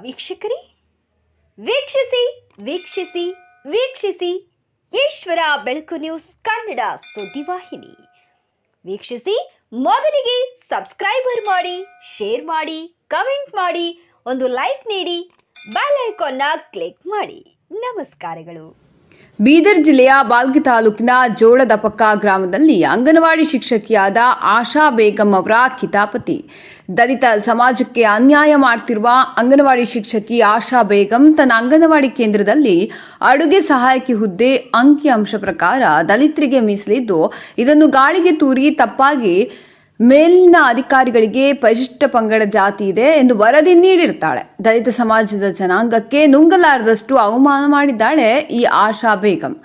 ವೀಕ್ಷಕರೇ, ವೀಕ್ಷಿಸಿ ವೀಕ್ಷಿಸಿ ವೀಕ್ಷಿಸಿ ಈಶ್ವರ ಬೆಳಕು ನ್ಯೂಸ್ ಕನ್ನಡ ಸುದ್ದಿವಾಹಿನಿ. ವೀಕ್ಷಿಸಿ, ಮೊದಲಿಗೆ ಸಬ್ಸ್ಕ್ರೈಬರ್ ಮಾಡಿ, ಶೇರ್ ಮಾಡಿ, ಕಮೆಂಟ್ ಮಾಡಿ, ಒಂದು ಲೈಕ್ ನೀಡಿ, ಬೆಲ್ ಐಕಾನ್ನ ಕ್ಲಿಕ್ ಮಾಡಿ. ನಮಸ್ಕಾರಗಳು. ಬೀದರ್ ಜಿಲ್ಲೆಯ ಬಾಲ್ಕಿ ತಾಲೂಕಿನ ಜೋಳದಪಕ್ಕ ಗ್ರಾಮದಲ್ಲಿ ಅಂಗನವಾಡಿ ಶಿಕ್ಷಕಿಯಾದ ಆಶಾ ಬೇಗಂ ಅವರ ಕಿತಾಪತಿ. ದಲಿತ ಸಮಾಜಕ್ಕೆ ಅನ್ಯಾಯ ಮಾಡ್ತಿರುವ ಅಂಗನವಾಡಿ ಶಿಕ್ಷಕಿ ಆಶಾ ಬೇಗಂ ತನ್ನ ಅಂಗನವಾಡಿ ಕೇಂದ್ರದಲ್ಲಿ ಅಡುಗೆ ಸಹಾಯಕಿ ಹುದ್ದೆ ಅಂಕಿಅಂಶ ಪ್ರಕಾರ ದಲಿತರಿಗೆ ಮೀಸಲಿದ್ದು, ಇದನ್ನು ಗಾಳಿಗೆ ತೂರಿ ತಪ್ಪಾಗಿ ಮೇಲಿನ ಅಧಿಕಾರಿಗಳಿಗೆ ಪರಿಶಿಷ್ಟ ಪಂಗಡ ಜಾತಿ ಇದೆ ಎಂದು ವರದಿ ನೀಡಿರ್ತಾಳೆ. ದಲಿತ ಸಮಾಜದ ಜನಾಂಗಕ್ಕೆ ನುಂಗಲಾರದಷ್ಟು ಅವಮಾನ ಮಾಡಿದ್ದಾಳೆ ಈ ಆಶಾ ಬೇಗಂ.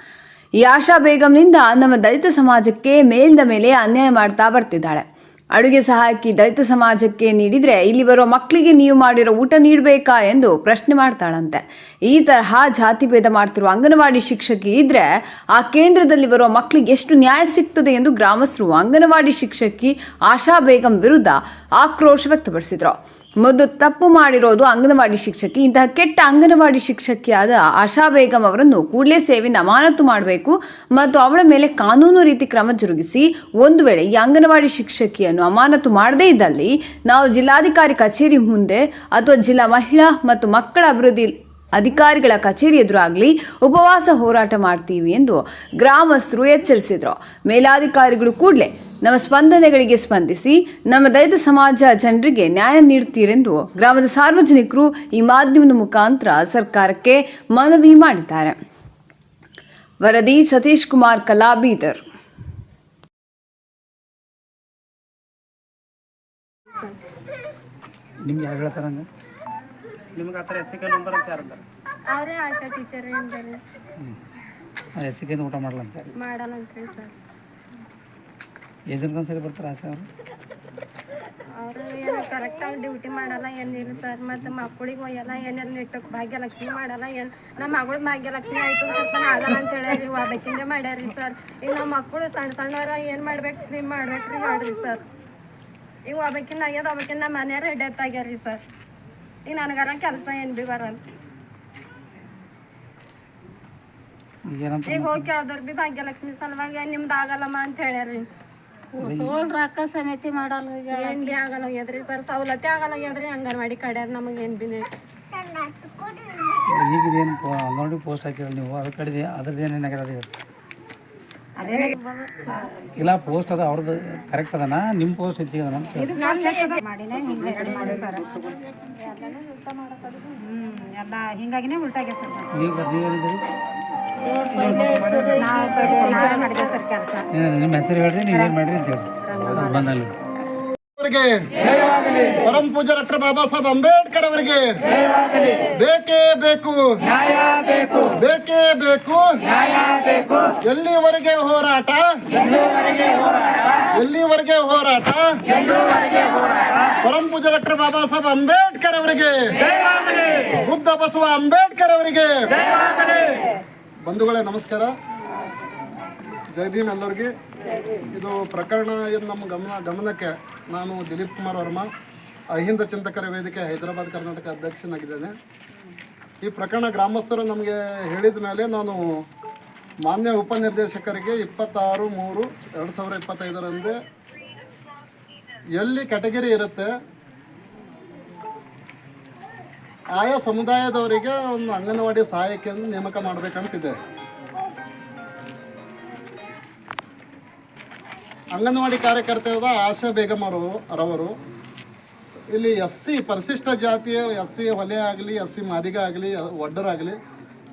ಈ ಆಶಾ ಬೇಗಂನಿಂದ ನಮ್ಮ ದಲಿತ ಸಮಾಜಕ್ಕೆ ಮೇಲಿಂದ ಮೇಲೆ ಅನ್ಯಾಯ ಮಾಡ್ತಾ ಬರ್ತಿದ್ದಾಳೆ. ಅಡುಗೆ ಸಹಾಯಕಿ ದಲಿತ ಸಮಾಜಕ್ಕೆ ನೀಡಿದ್ರೆ ಇಲ್ಲಿ ಬರೋ ಮಕ್ಕಳಿಗೆ ನೀವು ಮಾಡಿರೋ ಊಟ ನೀಡಬೇಕಾ ಎಂದು ಪ್ರಶ್ನೆ ಮಾಡ್ತಾಳಂತೆ. ಈ ತರಹ ಜಾತಿ ಭೇದ ಮಾಡ್ತಿರುವ ಅಂಗನವಾಡಿ ಶಿಕ್ಷಕಿ ಇದ್ರೆ ಆ ಕೇಂದ್ರದಲ್ಲಿ ಬರೋ ಮಕ್ಕಳಿಗೆ ಎಷ್ಟು ನ್ಯಾಯ ಸಿಗ್ತದೆ ಎಂದು ಗ್ರಾಮಸ್ಥರು ಅಂಗನವಾಡಿ ಶಿಕ್ಷಕಿ ಆಶಾ ಬೇಗಂ ವಿರುದ್ಧ ಆಕ್ರೋಶ ವ್ಯಕ್ತಪಡಿಸಿದ್ರು. ಮೊದಲು ತಪ್ಪು ಮಾಡಿರೋದು ಅಂಗನವಾಡಿ ಶಿಕ್ಷಕಿ. ಇಂತಹ ಕೆಟ್ಟ ಅಂಗನವಾಡಿ ಶಿಕ್ಷಕಿಯಾದ ಆಶಾ ಬೇಗಂ ಅವರನ್ನು ಕೂಡಲೇ ಸೇವೆಯಿಂದ ಅಮಾನತು ಮಾಡಬೇಕು ಮತ್ತು ಅವಳ ಮೇಲೆ ಕಾನೂನು ರೀತಿ ಕ್ರಮ ಜರುಗಿಸಿ, ಒಂದು ವೇಳೆ ಈ ಅಂಗನವಾಡಿ ಶಿಕ್ಷಕಿಯನ್ನು ಅಮಾನತು ಮಾಡದೇ ಇದ್ದಲ್ಲಿ ನಾವು ಜಿಲ್ಲಾಧಿಕಾರಿ ಕಚೇರಿ ಮುಂದೆ ಅಥವಾ ಜಿಲ್ಲಾ ಮಹಿಳಾ ಮತ್ತು ಮಕ್ಕಳ ಅಭಿವೃದ್ಧಿ ಅಧಿಕಾರಿಗಳ ಕಚೇರಿ ಎದುರಾಗಲಿ ಉಪವಾಸ ಹೋರಾಟ ಮಾಡ್ತೀವಿ ಎಂದು ಗ್ರಾಮಸ್ಥರು ಎಚ್ಚರಿಸಿದ್ರು. ಮೇಲಾಧಿಕಾರಿಗಳು ಕೂಡಲೇ ನಮ್ಮ ಸ್ಪಂದನೆಗಳಿಗೆ ಸ್ಪಂದಿಸಿ ನಮ್ಮ ದಲಿತ ಸಮಾಜ ಜನರಿಗೆ ನ್ಯಾಯ ನೀಡುತ್ತೀರೆಂದು ಗ್ರಾಮದ ಸಾರ್ವಜನಿಕರು ಈ ಮಾಧ್ಯಮದ ಮುಖಾಂತರ ಸರ್ಕಾರಕ್ಕೆ ಮನವಿ ಮಾಡಿದ್ದಾರೆ. ವರದಿ ಸತೀಶ್ ಕುಮಾರ್ ಕಲಾ, ಬೀದರ್. ನಿಮ್ಗೆ ಯಾರು ಹೇಳ್ತಾರಂಗ? ನಿಮ್ಗೆ ಆ ಥರ SCK ನಂಬರ್ ಅಂತ ಯಾರು ಅಂತಾರೆ? ಅವರೇ ಆಶಾ ಟೀಚರ್ ಅಂತಾರೆ. SCK ಊಟ ಮಾಡಲ್ಲ ಅಂತ ಮಾಡಲ್ಲ ಅಂತೀವಿ ಸರ್. ಏಜೆಂಟ್ಗೊಂದ್ಸರಿ ಬರ್ತಾರೆ ಆಶಾ ಅವರು ಏನು ಕರೆಕ್ಟಾಗಿ ಡ್ಯೂಟಿ ಮಾಡಲ್ಲ, ಏನಿಲ್ಲ ಸರ್. ಮತ್ತು ಮಕ್ಕಳಿಗೆ ಒಯ್ಯಲ್ಲ, ಏನಾರು ನೆಟ್ಟಕ್ಕೆ ಭಾಗ್ಯಲಕ್ಷ್ಮಿ ಮಾಡಲ್ಲ. ಏನು ನಮ್ಮ ಮಗಳ ಭಾಗ್ಯಲಕ್ಷ್ಮಿ ಆಯಿತು ಸ್ವಲ್ಪ ಆಗಲ್ಲ ಅಂತ ಹೇಳ್ಯಾರಿ, ಹೋಗ್ಬೇಕಿಂದ ಮಾಡ್ಯಾರಿ ಸರ್. ಈಗ ನಮ್ಮ ಮಕ್ಕಳು ಸಣ್ಣ ಸಣ್ಣವರ ಏನು ಮಾಡ್ಬೇಕು, ನೀವು ಮಾಡ್ಬೇಕ್ರಿ ಹೇಳ್ರಿ ಸರ್. ಈಗ ಹೋಗ್ಬೇಕಿನ್ನ ಆಗ್ಯದ, ಹೋಗ್ಬೇಕಿನ್ನ ನಮ್ಮ ಮನೆಯವ್ರ ಡೆತ್ ಆಗ್ಯಾರ ಸರ್. ಈಗ ನನಗಾರ ಕೆಲಸ ಏನು ಭೀ ಬರಲ್ಲ. ಈಗ ಹೋಗಿ ಕೇಳಿದವ್ರು ಭೀ ಭಾಗ್ಯಲಕ್ಷ್ಮಿ ಸಲುವಾಗಿ ನಿಮ್ದು ಆಗಲ್ಲಮ್ಮ ಅಂತ ಹೇಳ್ಯಾರಿ. ಸೋಲ್ ರೊಕ್ಕ ಸಮಿತಿ ಮಾಡಲ್ಲ, ಏನು ಭೀ ಆಗಲ್ಲ ಹೋಗ್ಯದ್ರಿ ಸರ್. ಸವಲತ್ತೇ ಆಗಲ್ಲ ಹೋಗ್ಯದ್ರಿ ಅಂಗನವಾಡಿ ಕಡೆ ನಮಗೆ ಏನು ಭೀ. ಈಗ ಏನು ಅಂಗನವಾಡಿ ಪೋಸ್ಟ್ ಹಾಕಿರಲ್ಲ ನೀವು, ಅದ್ರ ಕಡೆ ಅದ್ರದ್ದು ಏನೇನಾಗ್ಯದ ಹೇಳಿ. ಇಲ್ಲ ಪೋಸ್ಟ್ ಅದ ಅವ್ರದ್ದು ಕರೆಕ್ಟ್ ಅದನ, ನಿಮ್ಮ ಪೋಸ್ಟ್ ಹೆಚ್ಚಿಗೆ ಅದನ ಅಂತ ಎಲ್ಲ ಹಿಂಗಾಗಿನೇ ಉಲ್ಟಾಗ್ಯ ಸರ್. ಈಗ ನೀವೇನಿದ್ದೀರಿ? ಕೆಲಸ ನಿಮ್ಮ ಹೆಸರು ಹೇಳ್ರಿ, ನೀವೇನು ಮಾಡಿರಿ ಅಂತ ಹೇಳಿ ಬಂದಲ್ಲಿ. ಪರಂ ಪೂಜ್ಯ ಡಾಕ್ಟರ್ ಬಾಬಾ ಸಾಹೇಬ್ ಅಂಬೇಡ್ಕರ್ ಅವರಿಗೆ ಬೇಕೇ ಬೇಕು, ಬೇಕೇ ಬೇಕು. ಎಲ್ಲಿವರೆಗೆ ಹೋರಾಟ, ಎಲ್ಲಿವರೆಗೆ ಹೋರಾಟ. ಪರಂ ಪೂಜ್ಯ ಡಾಕ್ಟರ್ ಬಾಬಾ ಸಾಹೇಬ್ ಅಂಬೇಡ್ಕರ್ ಅವರಿಗೆ, ಬುದ್ಧ ಬಸವ ಅಂಬೇಡ್ಕರ್ ಅವರಿಗೆ. ಬಂಧುಗಳೇ ನಮಸ್ಕಾರ, ಜೈ ಭೀಮ್ ಎಲ್ಲರಿಗೆ. ಇದು ಪ್ರಕರಣ ಇದು ನಮ್ಮ ಗಮನಕ್ಕೆ ನಾನು ದಿಲೀಪ್ ಕುಮಾರ್ ವರ್ಮಾ, ಅಹಿಂದ ಚಿಂತಕರ ವೇದಿಕೆ ಹೈದರಾಬಾದ್ ಕರ್ನಾಟಕ ಅಧ್ಯಕ್ಷನಾಗಿದ್ದೇನೆ. ಈ ಪ್ರಕರಣ ಗ್ರಾಮಸ್ಥರು ನಮಗೆ ಹೇಳಿದ ಮೇಲೆ ನಾನು ಮಾನ್ಯ ಉಪನಿರ್ದೇಶಕರಿಗೆ 26/3/2025 ಎಲ್ಲಿ ಕ್ಯಾಟಗರಿ ಇರುತ್ತೆ ಆಯಾ ಸಮುದಾಯದವರಿಗೆ ಒಂದು ಅಂಗನವಾಡಿ ಸಹಾಯಕಿಯನ್ನು ನೇಮಕ ಮಾಡಬೇಕಂತಿದೆ. ಅಂಗನವಾಡಿ ಕಾರ್ಯಕರ್ತೆಯಾದ ಆಶಾ ಬೇಗಂ ರವರು ಇಲ್ಲಿ SC ಪರಿಶಿಷ್ಟ ಜಾತಿಯ SC ಹೊಲೆ ಆಗಲಿ, SC ಮಾದಿಗ ಆಗಲಿ, ಒಡ್ಡರಾಗಲಿ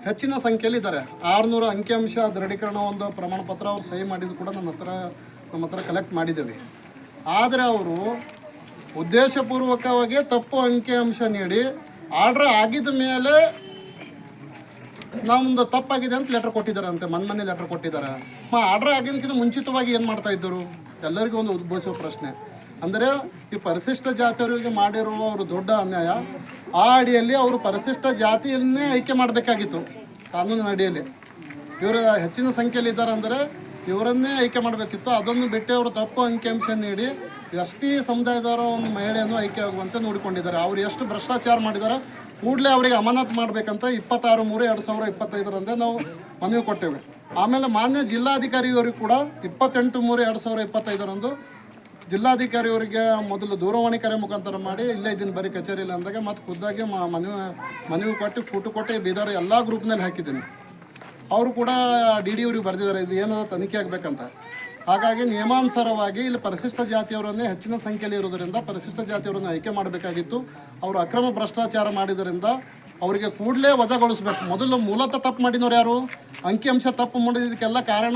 ಹೆಚ್ಚಿನ ಸಂಖ್ಯೆಯಲ್ಲಿ ಇದ್ದಾರೆ. 600 ಅಂಕಿಅಂಶ ದೃಢೀಕರಣ ಒಂದು ಪ್ರಮಾಣ ಪತ್ರ ಅವ್ರು ಸಹಿ ಮಾಡಿದ್ದು ಕೂಡ ನಮ್ಮ ಹತ್ರ ಕಲೆಕ್ಟ್ ಮಾಡಿದ್ದೇವೆ. ಆದರೆ ಅವರು ಉದ್ದೇಶಪೂರ್ವಕವಾಗಿ ತಪ್ಪು ಅಂಕಿಅಂಶ ನೀಡಿ ಆರ್ಡ್ರ್ ಆಗಿದ ಮೇಲೆ ನಮ್ಮದು ತಪ್ಪಾಗಿದೆ ಅಂತ ಲೆಟ್ರ್ ಕೊಟ್ಟಿದ್ದಾರೆ ಅಂತೆ, ಮನೆ ಲೆಟ್ರ್ ಕೊಟ್ಟಿದ್ದಾರೆ. ಆರ್ಡ್ರ್ ಆಗಿದ್ದಕ್ಕಿಂತ ಮುಂಚಿತವಾಗಿ ಏನು ಮಾಡ್ತಾಯಿದ್ದರು ಎಲ್ಲರಿಗೂ ಒಂದು ಉದ್ಭವಿಸುವ ಪ್ರಶ್ನೆ. ಅಂದರೆ ಈ ಪರಿಶಿಷ್ಟ ಜಾತಿಯವರಿಗೆ ಮಾಡಿರುವ ಅವರು ದೊಡ್ಡ ಅನ್ಯಾಯ. ಆ ಅಡಿಯಲ್ಲಿ ಅವರು ಪರಿಶಿಷ್ಟ ಜಾತಿಯನ್ನೇ ಆಯ್ಕೆ ಮಾಡಬೇಕಾಗಿತ್ತು ಕಾನೂನಿನ ಅಡಿಯಲ್ಲಿ. ಇವರು ಹೆಚ್ಚಿನ ಸಂಖ್ಯೆಯಲ್ಲಿ ಇದ್ದಾರೆ ಅಂದರೆ ಇವರನ್ನೇ ಆಯ್ಕೆ ಮಾಡಬೇಕಿತ್ತು. ಅದನ್ನು ಬಿಟ್ಟು ಅವರು ತಪ್ಪು ಅಂಕಿಅಂಶ ನೀಡಿ ST ಸಮುದಾಯದವರ ಒಂದು ಮಹಿಳೆಯನ್ನು ಆಯ್ಕೆ ಆಗುವಂತೆ ನೋಡಿಕೊಂಡಿದ್ದಾರೆ. ಅವರು ಎಷ್ಟು ಭ್ರಷ್ಟಾಚಾರ ಮಾಡಿದ್ದಾರೆ ಕೂಡಲೇ ಅವರಿಗೆ ಅಮಾನತ್ ಮಾಡಬೇಕಂತ 26/3/2025 ನಾವು ಮನವಿ ಕೊಟ್ಟೇವೆ. ಆಮೇಲೆ ಮಾನ್ಯ ಜಿಲ್ಲಾಧಿಕಾರಿಯವರಿಗೆ ಕೂಡ 28/3/2025 ಜಿಲ್ಲಾಧಿಕಾರಿಯವರಿಗೆ ಮೊದಲು ದೂರವಾಣಿ ಕರೆ ಮುಖಾಂತರ ಮಾಡಿ ಇಲ್ಲೇ ಇದ್ದೀನಿ ಬರೀ ಕಚೇರಿಯಲ್ಲಿ ಅಂದಾಗ ಮತ್ತು ಖುದ್ದಾಗಿ ಮನವಿ ಕೊಟ್ಟು ಫೋಟೋ ಕೊಟ್ಟು ಬೀದರ್ ಎಲ್ಲ ಗ್ರೂಪ್ನಲ್ಲಿ ಹಾಕಿದ್ದೀನಿ. ಅವರು ಕೂಡ ಡಿ ಡಿ ಅವ್ರಿಗೆ ಬರೆದಿದ್ದಾರೆ ಇದು ಏನಾದರೂ ತನಿಖೆ ಆಗಬೇಕಂತ. ಹಾಗಾಗಿ ನಿಯಮಾನುಸಾರವಾಗಿ ಇಲ್ಲಿ ಪರಿಶಿಷ್ಟ ಜಾತಿಯವರನ್ನೇ ಹೆಚ್ಚಿನ ಸಂಖ್ಯೆಯಲ್ಲಿ ಇರೋದರಿಂದ ಪರಿಶಿಷ್ಟ ಜಾತಿಯವರನ್ನು ಆಯ್ಕೆ ಮಾಡಬೇಕಾಗಿತ್ತು. ಅವರು ಅಕ್ರಮ ಭ್ರಷ್ಟಾಚಾರ ಮಾಡಿದ್ದರಿಂದ ಅವರಿಗೆ ಕೂಡಲೇ ವಜಾಗೊಳಿಸ್ಬೇಕು. ಮೊದಲು ಮೂಲತಃ ತಪ್ಪು ಮಾಡಿದವರು ಯಾರು? ಅಂಕಿಅಂಶ ತಪ್ಪು ಮಾಡಿದ್ದಕ್ಕೆಲ್ಲ ಕಾರಣ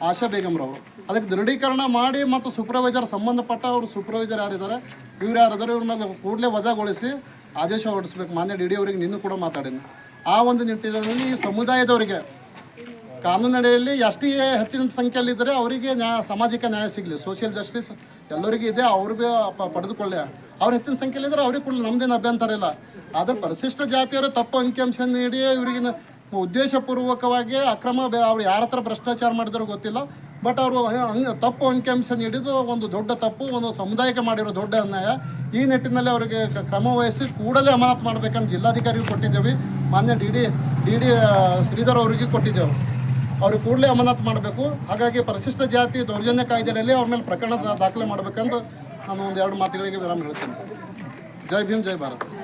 ಆಶಾ ಬೇಗಮ್ರವರು. ಅದಕ್ಕೆ ದೃಢೀಕರಣ ಮಾಡಿ ಮತ್ತು ಸೂಪರ್ವೈಸರ್ ಸಂಬಂಧಪಟ್ಟ ಅವರು ಸೂಪರ್ವೈಸರ್ ಯಾರಿದ್ದಾರೆ ಇವ್ರು ಯಾರಿದ್ದಾರೆ ಇವ್ರ ಮೇಲೆ ಕೂಡಲೇ ವಜಾಗೊಳಿಸಿ ಆದೇಶ ಹೊರಡಿಸ್ಬೇಕು. ಮಾನ್ಯ ಡಿ ಡಿ ಅವರಿಗೆ ನಿನ್ನೂ ಕೂಡ ಮಾತಾಡಿದ್ದೀನಿ. ಆ ಒಂದು ನಿಟ್ಟಿನಲ್ಲಿ ಈ ಸಮುದಾಯದವರಿಗೆ ಕಾನೂನಡಿಯಲ್ಲಿ ಎಷ್ಟೇ ಹೆಚ್ಚಿನ ಸಂಖ್ಯೆಯಲ್ಲಿದ್ದರೆ ಅವರಿಗೆ ಸಾಮಾಜಿಕ ನ್ಯಾಯ ಸಿಗಲಿ, ಸೋಷಿಯಲ್ ಜಸ್ಟಿಸ್ ಎಲ್ಲರಿಗೂ ಇದೆ, ಅವ್ರಿಗೆ ಪಡೆದುಕೊಳ್ಳೆ. ಅವ್ರು ಹೆಚ್ಚಿನ ಸಂಖ್ಯೆಯಲ್ಲಿದ್ದರೆ ಅವ್ರಿಗೆ ಕೊಡಲಿ, ನಮ್ಮದೇನು ಅಭ್ಯಂತರ ಇಲ್ಲ. ಆದರೆ ಪರಿಶಿಷ್ಟ ಜಾತಿಯವರು ತಪ್ಪು ಅಂಕಿಅಂಶ ನೀಡಿ ಇವರಿಗೆ ಉದ್ದೇಶಪೂರ್ವಕವಾಗಿ ಅಕ್ರಮ ಅವ್ರು ಯಾರ ಹತ್ರ ಭ್ರಷ್ಟಾಚಾರ ಮಾಡಿದ್ರು ಗೊತ್ತಿಲ್ಲ, ಬಟ್ ಅವರು ತಪ್ಪು ಅಂಕಿಅಂಶ ನೀಡಿದ್ದು ಒಂದು ದೊಡ್ಡ ತಪ್ಪು, ಒಂದು ಸಮುದಾಯಕ್ಕೆ ಮಾಡಿರೋ ದೊಡ್ಡ ಅನ್ಯಾಯ. ಈ ನಿಟ್ಟಿನಲ್ಲಿ ಅವರಿಗೆ ಕ್ರಮ ವಹಿಸಿ ಕೂಡಲೇ ಅಮಾನತ್ ಮಾಡಬೇಕಂತ ಜಿಲ್ಲಾಧಿಕಾರಿಗೂ ಕೊಟ್ಟಿದ್ದೇವೆ, ಮಾನ್ಯ ಡಿ ಡಿ ಶ್ರೀಧರ್ ಅವರಿಗೆ ಕೊಟ್ಟಿದ್ದೇವೆ. ಅವ್ರಿಗೆ ಕೂಡಲೇ ಅಮಾನತ್ ಮಾಡಬೇಕು. ಹಾಗಾಗಿ ಪರಿಶಿಷ್ಟ ಜಾತಿ ದೌರ್ಜನ್ಯ ಕಾಯ್ದೆಯಲ್ಲಿ ಅವ್ರ ಮೇಲೆ ಪ್ರಕರಣ ದಾಖಲೆ ಮಾಡಬೇಕಂತ ನಾನು 1-2 ಮಾತುಗಳಿಗೆ ವಿರಾಮ ಹೇಳ್ತೇನೆ. ಜೈ ಭೀಮ್, ಜೈ ಭಾರತ್.